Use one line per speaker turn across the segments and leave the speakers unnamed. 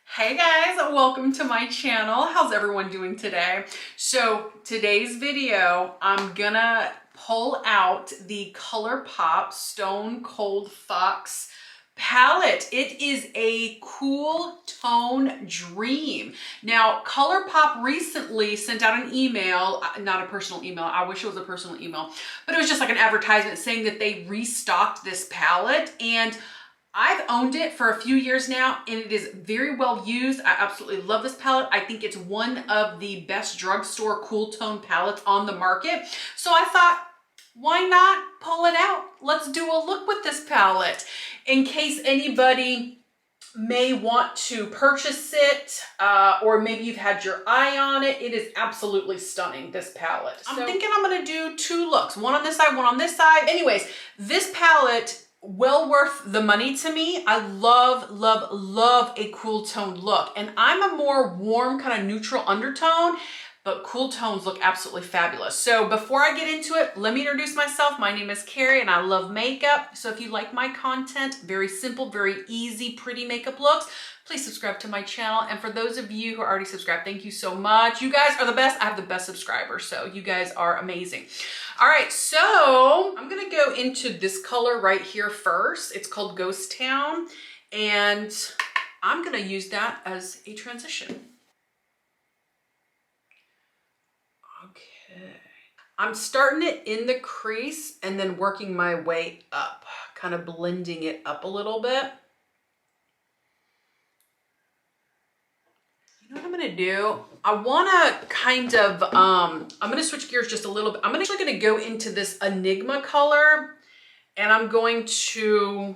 Hey guys, welcome to my channel. How's everyone doing today? So today's video, I'm gonna pull out the Colourpop Stone Cold Fox palette. It is a cool tone dream. Now, Colourpop recently sent out an email, not a personal email, I wish it was a personal email, but it was just like an advertisement saying that they restocked this palette, and I've owned it for a few years now and it is very well used. I absolutely love this palette. I think it's one of the best drugstore cool tone palettes on the market. So I thought, why not pull it out? Let's do a look with this palette in case anybody may want to purchase it, or maybe you've had your eye on it. It is absolutely stunning, this palette. I'm thinking I'm gonna do two looks, one on this side, one on this side. Anyways, this palette, well worth the money to me. I love, love, love a cool toned look. And I'm a more warm, kind of neutral undertone, but cool tones look absolutely fabulous. So before I get into it, let me introduce myself. My name is Carrie and I love makeup. So if you like my content, very simple, very easy, pretty makeup looks, please subscribe to my channel. And for those of you who are already subscribed, thank you so much. You guys are the best. I have the best subscribers, so you guys are amazing. All right, so I'm gonna go into this color right here first. It's called Ghost Town, and I'm gonna use that as a transition. Okay. I'm starting it in the crease and then working my way up, kind of blending it up a little bit. You know what I'm gonna do? I wanna kind of, I'm gonna switch gears just a little bit. I'm actually gonna go into this Enigma color and I'm going to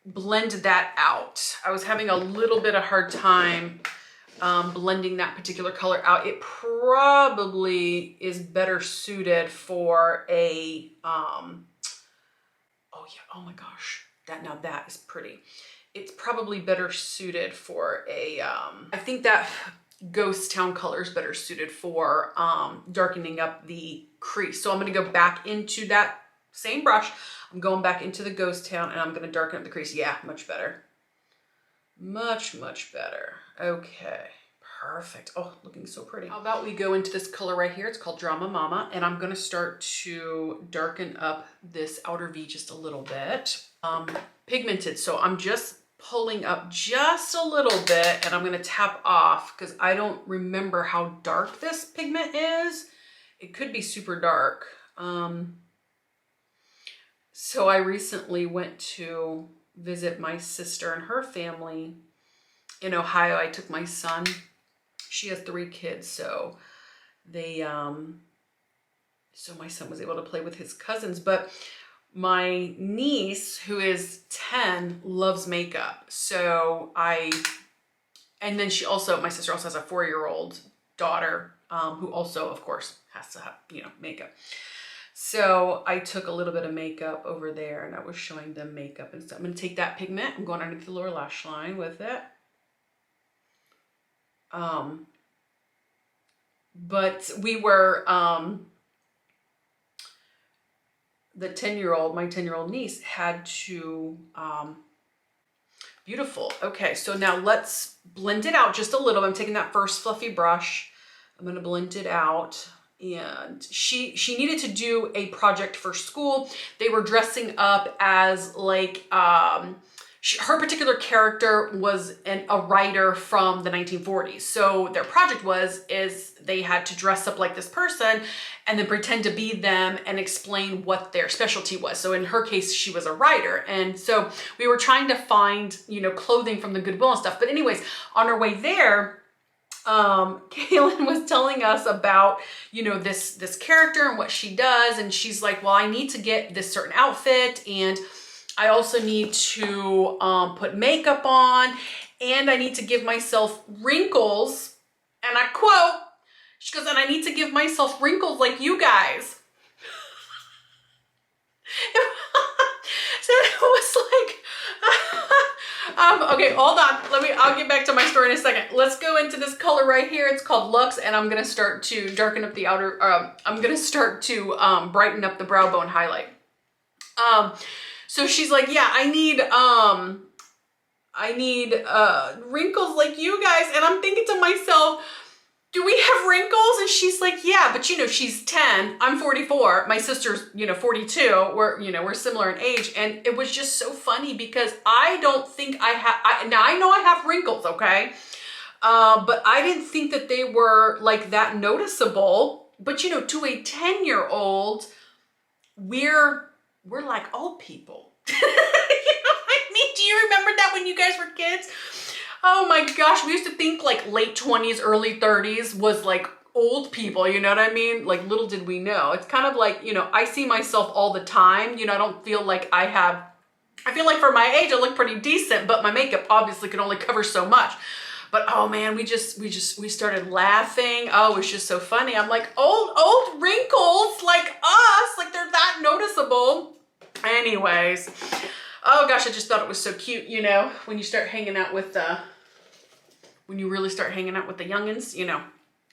blend that out. I was having a little bit of hard time blending that particular color out. It probably is better suited for a, oh yeah, oh my gosh, that is pretty. It's probably better suited for a, I think that Ghost Town color is better suited for darkening up the crease. So I'm gonna go back into that same brush. I'm going back into the Ghost Town and I'm gonna darken up the crease. Yeah, much better. Much, much better. Okay, perfect. Oh, looking so pretty. How about we go into this color right here? It's called Drama Mama, and I'm gonna start to darken up this outer V just a little bit. Pigmented, so I'm just pulling up just a little bit and I'm gonna tap off because I don't remember how dark this pigment is. It could be super dark. So I recently went to visit my sister and her family in Ohio. I took my son. She has 3 kids, so they, so my son was able to play with his cousins, but my niece, who is 10, loves makeup. So and then she also, my sister also has a 4-year-old daughter, who also, of course, has to have, makeup. So I took a little bit of makeup over there and I was showing them makeup and stuff. I'm gonna take that pigment, I'm going underneath the lower lash line with it. But we were, my 10-year-old niece had to, beautiful. Okay, so now let's blend it out just a little. I'm taking that first fluffy brush. I'm gonna blend it out. And she needed to do a project for school. They were dressing up as like, her particular character was a writer from the 1940s. So their project is they had to dress up like this person and then pretend to be them and explain what their specialty was. So in her case, she was a writer. And so we were trying to find, clothing from the Goodwill and stuff. But anyways, on our way there, Kaylin was telling us about, this character and what she does. And she's like, well, I need to get this certain outfit. And I also need to put makeup on, and I need to give myself wrinkles. And I quote, she goes, and I need to give myself wrinkles like you guys. So it was like, okay, hold on. I'll get back to my story in a second. Let's go into this color right here. It's called Luxe, and I'm gonna start to darken up the outer, I'm gonna start to brighten up the brow bone highlight. So she's like, yeah, I need I need wrinkles like you guys. And I'm thinking to myself, do we have wrinkles? And she's like, yeah, but you know, she's 10, I'm 44, my sister's, you know, 42. We're similar in age. And it was just so funny because I don't think I have, now I know I have wrinkles, okay? But I didn't think that they were like that noticeable. But you know, to a 10-year-old, we're like old people. You know what I mean? Do you remember that when you guys were kids? Oh my gosh, we used to think like late 20s, early 30s was like old people, you know what I mean? Like little did we know. It's kind of like, you know, I see myself all the time. You know, I don't feel like I feel like for my age, I look pretty decent, but my makeup obviously can only cover so much. But oh man, we started laughing. Oh, it's just so funny. I'm like, old wrinkles like us, like they're that noticeable. Anyways, oh gosh, I just thought it was so cute, you know, when you start hanging out with when you really start hanging out with the youngins, you know,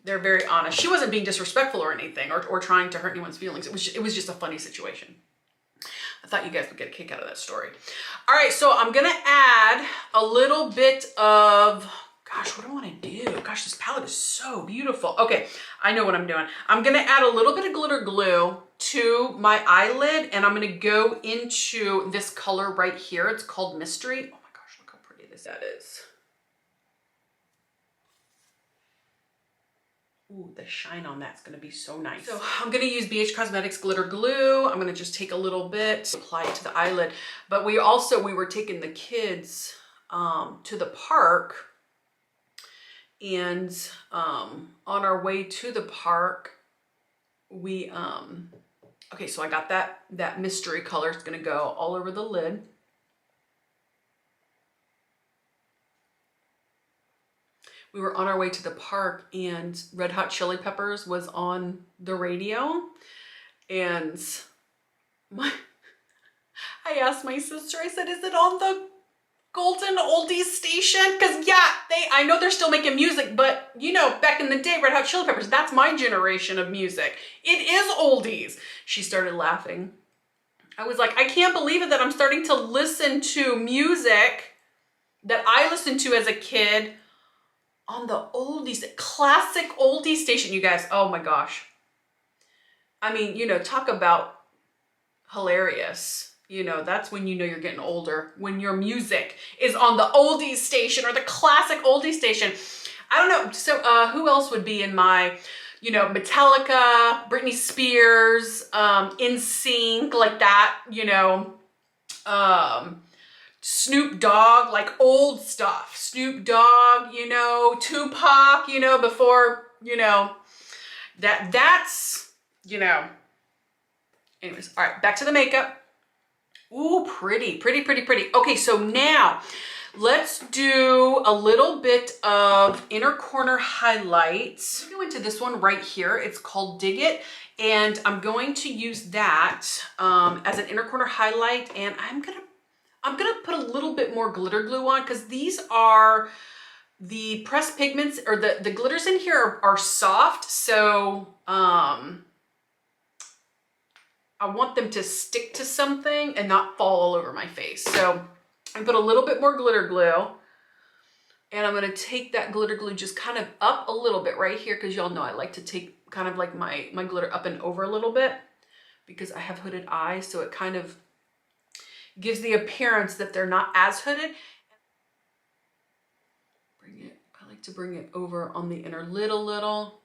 they're very honest. She wasn't being disrespectful or anything or trying to hurt anyone's feelings. It was just a funny situation. I thought you guys would get a kick out of that story. All right, so I'm gonna add a little bit of, gosh, what do I wanna do? Gosh, this palette is so beautiful. Okay, I know what I'm doing. I'm gonna add a little bit of glitter glue to my eyelid and I'm gonna go into this color right here. It's called Mystery. Oh my gosh, look how pretty that is. Ooh, the shine on that's gonna be so nice. So I'm gonna use BH Cosmetics glitter glue. I'm gonna just take a little bit, apply it to the eyelid. But we were taking the kids to the park, and on our way to the park, we, okay, so I got that mystery color. It's gonna go all over the lid. We were on our way to the park and Red Hot Chili Peppers was on the radio. And I asked my sister, I said, is it on the Golden Oldies station? Because yeah, I know they're still making music, but you know, back in the day, Red Hot Chili Peppers, that's my generation of music. It is oldies. She started laughing. I was like, I can't believe it that I'm starting to listen to music that I listened to as a kid on the oldies, classic oldies station, you guys. Oh my gosh. I mean, you know, talk about hilarious. You know, that's when you know you're getting older, when your music is on the oldies station or the classic oldies station. I don't know. So who else would be in my, you know, Metallica, Britney Spears, NSYNC, like that, you know, Snoop Dogg, like old stuff. Snoop Dogg, you know, Tupac, you know, before, you know, that's, you know. Anyways, all right, back to the makeup. Ooh, pretty, pretty, pretty, pretty. Okay, so now let's do a little bit of inner corner highlights. I'm going to this one right here. It's called Dig It. And I'm going to use that as an inner corner highlight. And I'm gonna put a little bit more glitter glue on because these are the pressed pigments, or the glitters in here are soft. So I want them to stick to something and not fall all over my face. So I put a little bit more glitter glue, and I'm gonna take that glitter glue just kind of up a little bit right here, because y'all know I like to take kind of like my glitter up and over a little bit because I have hooded eyes. So it kind of gives the appearance that they're not as hooded. I like to bring it over on the inner lid a little.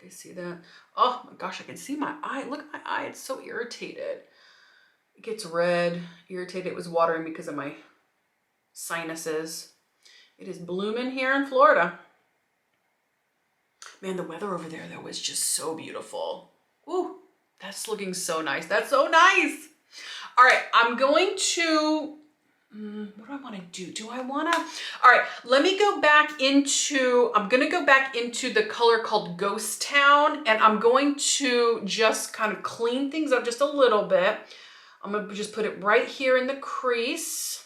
You guys see that? Oh my gosh, I can see my eye. Look at my eye, it's so irritated. It gets red, irritated. It was watering because of my sinuses. It is blooming here in Florida. Man, the weather over there though was just so beautiful. Ooh, that's looking so nice. That's so nice. All right, I'm going to, what do I want to do? All right, let me go back into, I'm going to go back into the color called Ghost Town, and I'm going to just kind of clean things up just a little bit. I'm going to just put it right here in the crease.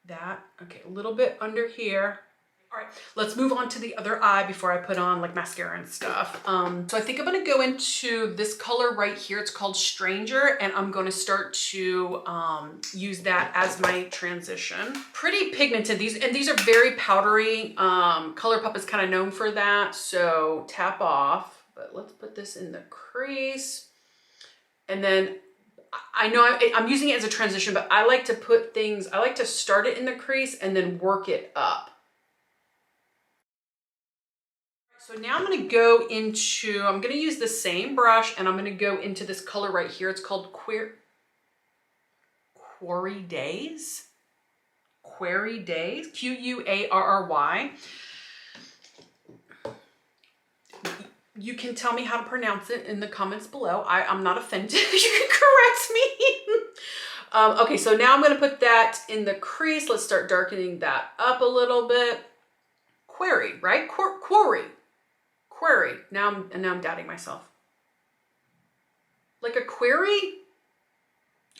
That, okay, a little bit under here. All right, let's move on to the other eye before I put on like mascara and stuff. So I think I'm gonna go into this color right here. It's called Stranger, and I'm gonna start to use that as my transition. Pretty pigmented, these are very powdery. Colourpop is kind of known for that, so tap off. But let's put this in the crease. And then I know I'm using it as a transition, but I like to put things, I like to start it in the crease and then work it up. So now I'm going to go into, I'm going to use the same brush and I'm going to go into this color right here. It's called Quarry Days. Quarry Days, Q-U-A-R-R-Y. You can tell me how to pronounce it in the comments below. I'm not offended. You can correct me. Okay, so now I'm going to put that in the crease. Let's start darkening that up a little bit. Quarry, right? Query. Now I'm doubting myself. Like a query?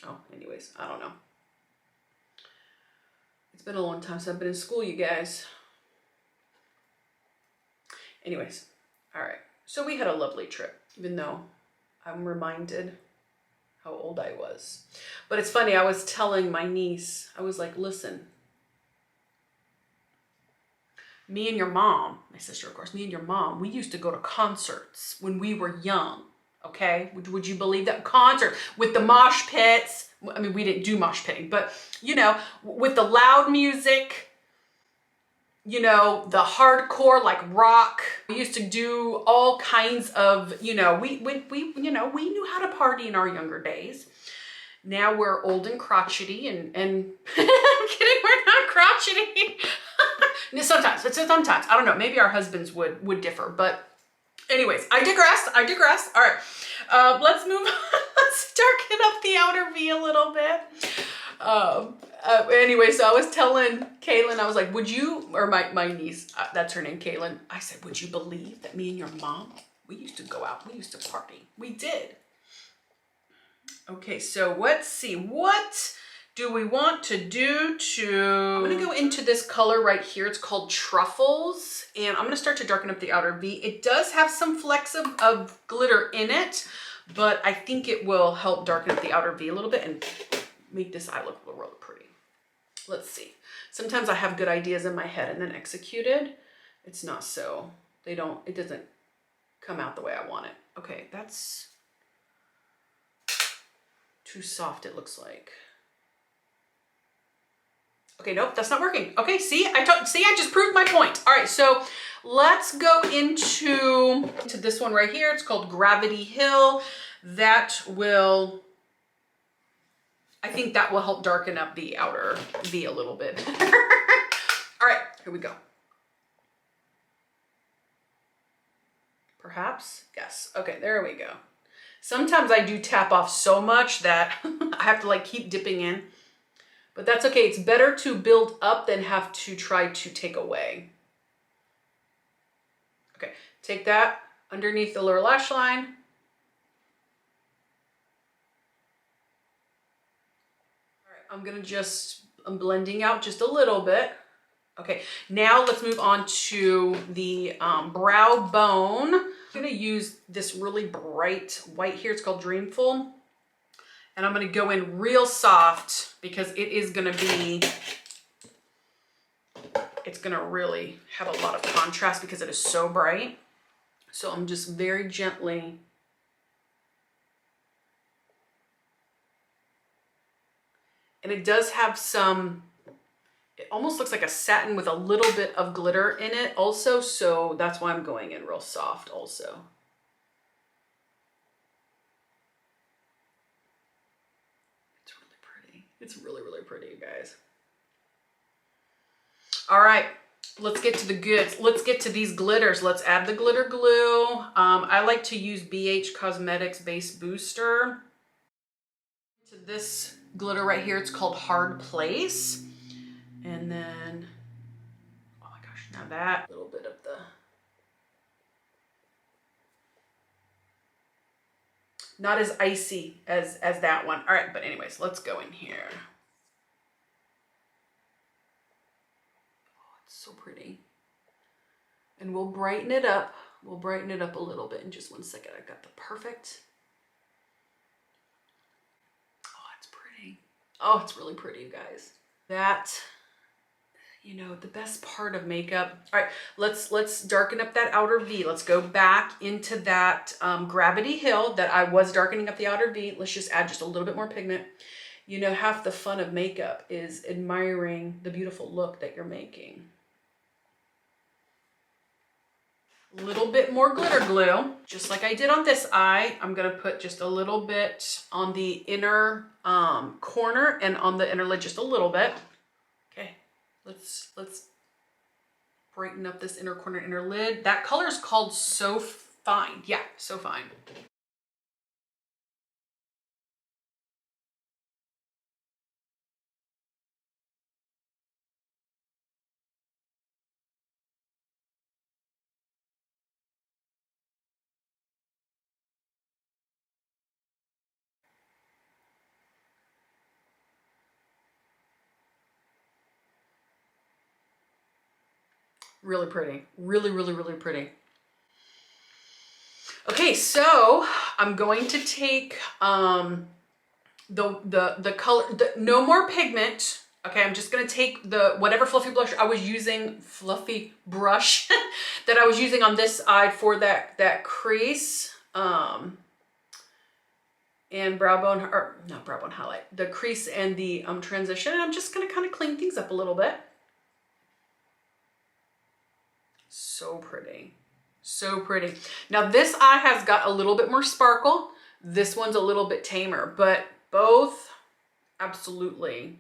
Oh, anyways, I don't know. It's been a long time since I've been in school, you guys. Anyways, all right. So we had a lovely trip, even though I'm reminded how old I was. But it's funny, I was telling my niece, I was like, listen, me and your mom, my sister, of course, me and your mom, we used to go to concerts when we were young, okay? Would you believe that? Concert with the mosh pits. I mean, we didn't do mosh pitting, but, you know, with the loud music, you know, the hardcore, like rock. We used to do all kinds of, you know, we knew how to party in our younger days. Now we're old and crotchety and I'm kidding, we're not crotchety. Sometimes, I don't know, maybe our husbands would differ, but anyways, I digress. All right, let's move on. Let's darken up the outer V a little bit. Anyway, so I was telling Kaylin, I was like, would you, or my niece, that's her name, Kaylin, I said, would you believe that me and your mom, we used to go out, we used to party. We did. Okay, so let's see, what do we want to do I'm gonna go into this color right here. It's called Truffles, and I'm gonna start to darken up the outer V. It does have some flecks of glitter in it, but I think it will help darken up the outer V a little bit and make this eye look really pretty. Let's see. Sometimes I have good ideas in my head and then executed, it's not so. It doesn't come out the way I want it. Okay, that's too soft, it looks like. Okay, nope, that's not working. Okay, see, I just proved my point. All right, so let's go into this one right here. It's called Gravity Hill. That will, I think that will help darken up the outer V a little bit. All right, here we go. Perhaps, yes. Okay, there we go. Sometimes I do tap off so much that I have to like keep dipping in, but that's okay. It's better to build up than have to try to take away. Okay, take that underneath the lower lash line. All right, I'm blending out just a little bit. Okay, now let's move on to the brow bone. I'm gonna use this really bright white here. It's called Dreamful. And I'm gonna go in real soft because it is gonna be, it's gonna really have a lot of contrast because it is so bright. So I'm just very gently. And it does have some, it almost looks like a satin with a little bit of glitter in it also. So that's why I'm going in real soft also. It's really pretty. It's really pretty, you guys. All right, let's get to the goods. Let's get to these glitters. Let's add the glitter glue. I like to use BH Cosmetics Base Booster. To this glitter right here, it's called Hard Place. And then, oh my gosh, now that little bit of the, not as icy as that one. All right, but anyways, let's go in here. Oh, it's so pretty. And we'll brighten it up. We'll brighten it up a little bit in just 1 second. I got the perfect. Oh, it's pretty. Oh, it's really pretty, you guys. That, you know, the best part of makeup. All right, let's darken up that outer V. Let's go back into that Gravity Hill that I was darkening up the outer V. Let's just add just a little bit more pigment. You know, half the fun of makeup is admiring the beautiful look that you're making. A little bit more glitter glue, just like I did on this eye. I'm gonna put just a little bit on the inner corner and on the inner lid, just a little bit. Okay, let's brighten up this inner corner, inner lid. That color is called So Fine. Yeah, So Fine. Really pretty. Really, really, really pretty. Okay, so I'm going to take the color, no more pigment. Okay, I'm just gonna take the whatever fluffy blush I was using, fluffy brush that I was using on this eye for that crease and brow bone, or not brow bone highlight, the crease and the transition. And I'm just gonna kind of clean things up a little bit. So pretty. So pretty. Now this eye has got a little bit more sparkle. This one's a little bit tamer, but both absolutely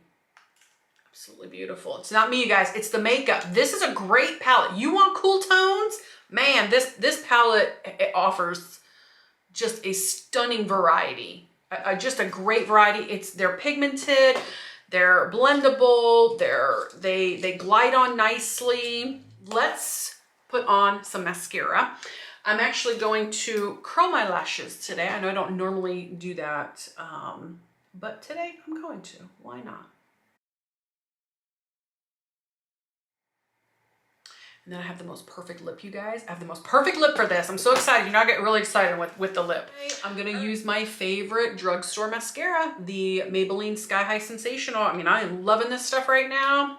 beautiful. It's not me, you guys, it's the makeup. This is a great palette. You want cool tones? Man, this palette, it offers just a stunning variety. Just a great variety. They're pigmented, they're blendable, they glide on nicely. Let's put on some mascara. I'm actually going to curl my lashes today. I know I don't normally do that, but today I'm going to. Why not? And then I have the most perfect lip, you guys. I have the most perfect lip for this. I'm so excited. You know, I get really excited with the lip. I'm gonna use my favorite drugstore mascara, the Maybelline Sky High Sensational. I mean, I am loving this stuff right now.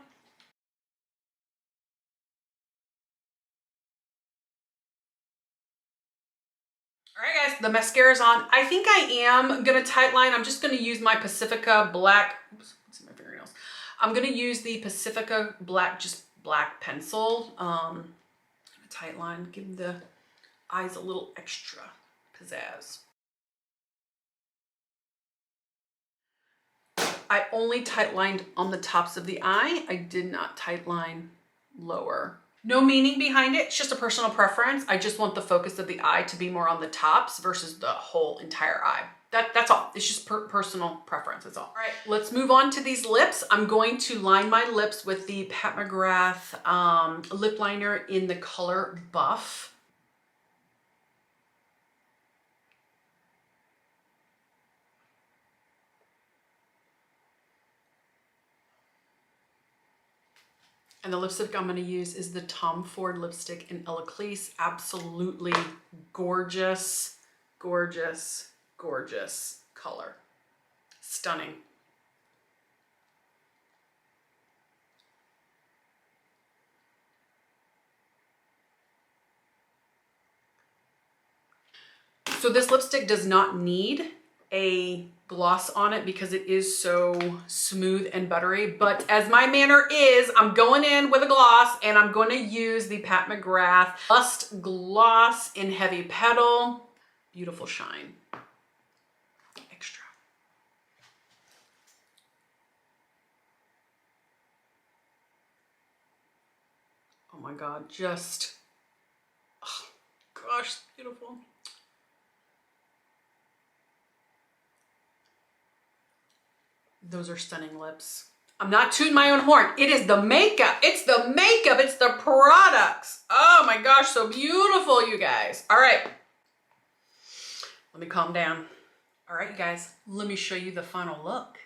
All right, guys, the mascara's on. I think I am gonna tight-line. I'm just gonna use my Pacifica Black, oops, what's in my fingernails? I'm gonna use the Pacifica Black, just black pencil. Tight line, give the eyes a little extra pizzazz. I only tight lined on the tops of the eye. I did not tight line lower. No meaning behind it, it's just a personal preference. I just want the focus of the eye to be more on the tops versus the whole entire eye. That's all. It's just personal preference, that's all. All right, let's move on to these lips. I'm going to line my lips with the Pat McGrath lip liner in the color Buff. And the lipstick I'm gonna use is the Tom Ford lipstick in Eclipse. Absolutely gorgeous, gorgeous, gorgeous color. Stunning. So this lipstick does not need a gloss on it because it is so smooth and buttery, but as my manner is, I'm going in with a gloss and I'm going to use the Pat McGrath Lust Gloss in Heavy Petal. Beautiful shine. Extra. Oh my God, just, oh gosh, beautiful. Those are stunning lips. I'm not tooting my own horn. It is the makeup. It's the makeup. It's the products. Oh my gosh, so beautiful, you guys. All right. Let me calm down. All right, you guys, let me show you the final look.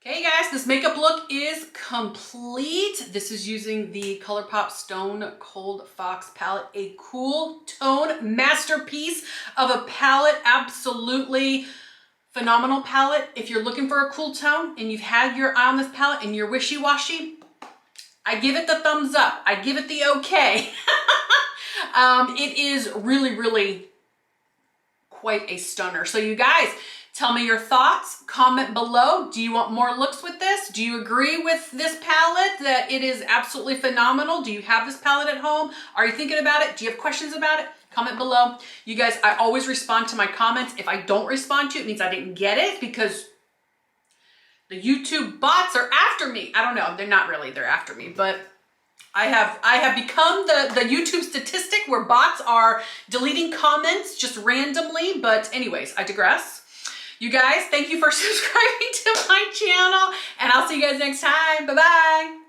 Okay guys, this makeup look is complete. This is using the Colourpop Stone Cold Fox palette, a cool tone masterpiece of a palette. Absolutely phenomenal palette. If you're looking for a cool tone and you've had your eye on this palette and you're wishy-washy, I give it the thumbs up. I give it the okay. It is really, really quite a stunner. So you guys, tell me your thoughts, comment below. Do you want more looks with this? Do you agree with this palette that it is absolutely phenomenal? Do you have this palette at home? Are you thinking about it? Do you have questions about it? Comment below. You guys, I always respond to my comments. If I don't respond to it, it means I didn't get it because the YouTube bots are after me. I don't know, they're not really, they're after me, but I have become the YouTube statistic where bots are deleting comments just randomly. But anyways, I digress. You guys, thank you for subscribing to my channel, and I'll see you guys next time. Bye-bye.